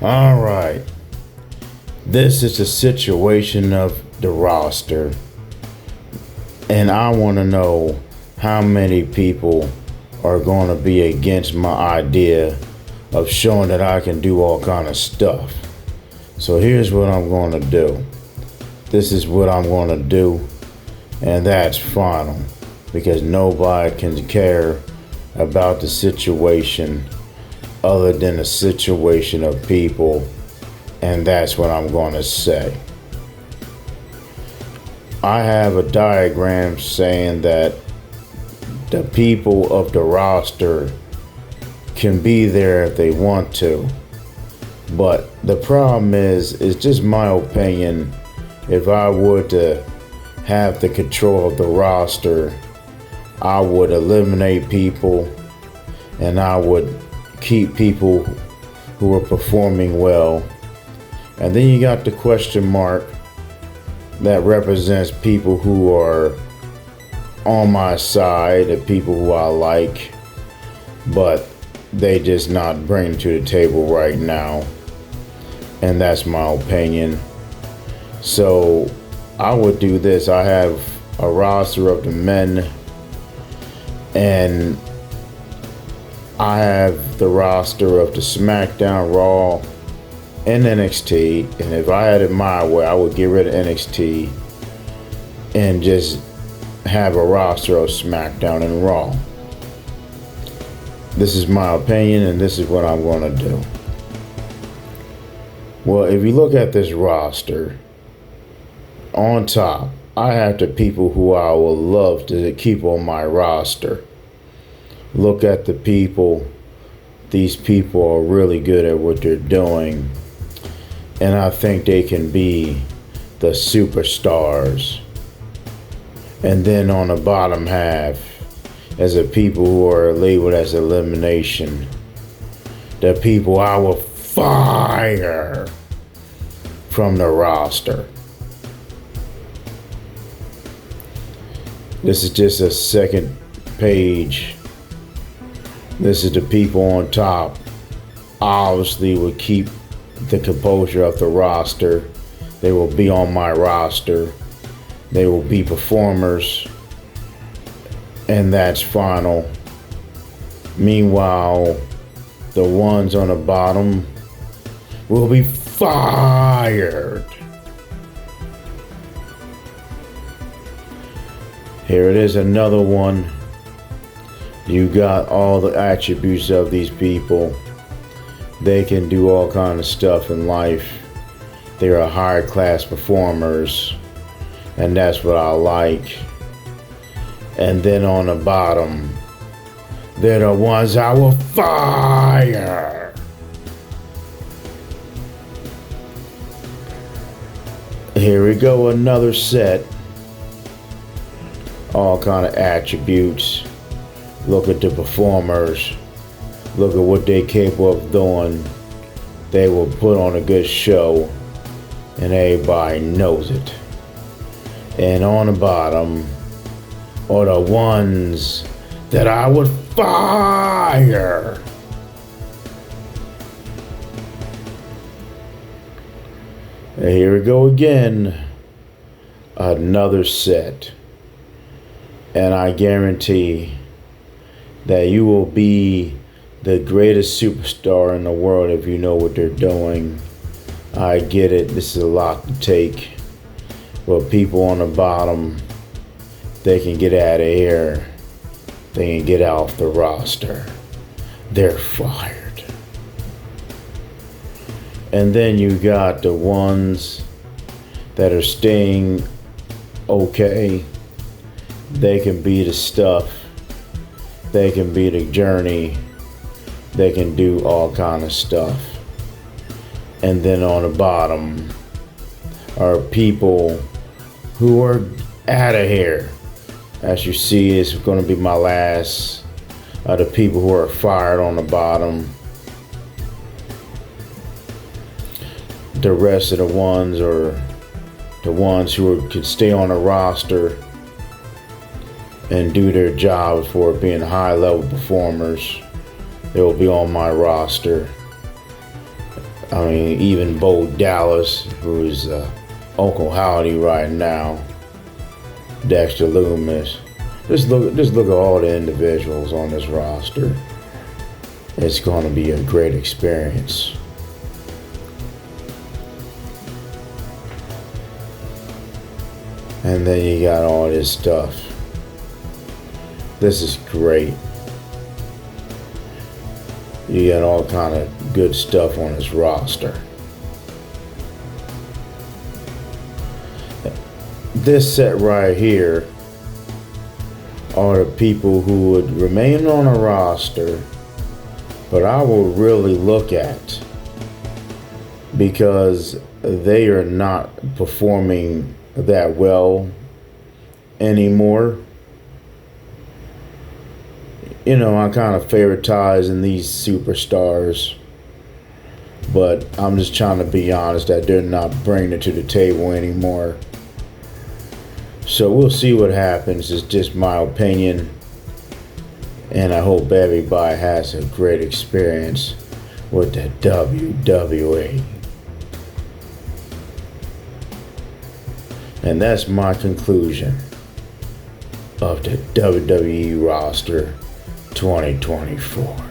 All right. This is the situation of the roster. And I want to know how many people are going to be against my idea of showing that I can do all kind of stuff. So here's what I'm going to do. This is what I'm going to do. And that's final. Because nobody can care about the situation other than the situation of people. And that's what I'm going to say. I have a diagram saying that the people of the roster can be there if they want to. But the problem is, it's just my opinion, if I were to have the control of the roster, I would eliminate people and I would keep people who are performing well. And then you got the question mark that represents people who are on my side, the people who I like, but they just not bring to the table right now. And that's my opinion. So I would do this. I have a roster of the men, and I have the roster of the SmackDown, Raw, and NXT. And if I had it my way, I would get rid of NXT and just have a roster of SmackDown and Raw. This is my opinion, and this is what I'm going to do. Well, if you look at this roster, on top, I have the people who I would love to keep on my roster. Look at the people. These people are really good at what they're doing. And I think they can be the superstars. And then on the bottom half, as the people who are labeled as elimination, the people I will fire from the roster. This is just a second page. This is the people on top. Obviously will keep the composure of the roster. They will be on my roster. They will be performers. And that's final. Meanwhile, the ones on the bottom will be fired. Here it is, another one. You got all the attributes of these people. They can do all kind of stuff in life. They are higher class performers, and that's what I like. And then on the bottom, they're the ones I will fire. Here we go, another set. All kind of attributes. Look at the performers. Look at what they're capable of doing. They will put on a good show, and everybody knows it. And on the bottom are the ones that I would fire. And here we go again. Another set. And I guarantee that you will be the greatest superstar in the world if you know what they're doing. I get it. This is a lot to take. But people on the bottom, they can get out of here. They can get off the roster. They're fired. And then you got the ones that are staying okay. They can be the stuff. They can be the journey. They can do all kind of stuff. And then on the bottom are people who are out of here. As you see, it's going to be my last. The people who are fired on the bottom. The rest of the ones are the ones who can stay on the roster and do their jobs for being high level performers. They will be on my roster. I mean, even Bo Dallas, who's Uncle Howdy right now, Dexter Loomis. Just look at all the individuals on this roster. It's going to be a great experience. And then you got all this stuff. This is great. You got all kind of good stuff on this roster. This set right here are the people who would remain on a roster, but I will really look at because they are not performing that well anymore. You know, I kind of favoritizing these superstars, but I'm just trying to be honest that they're not bringing it to the table anymore. So we'll see what happens. It's just my opinion, and I hope everybody has a great experience with the WWE. And that's my conclusion of the WWE roster 2024.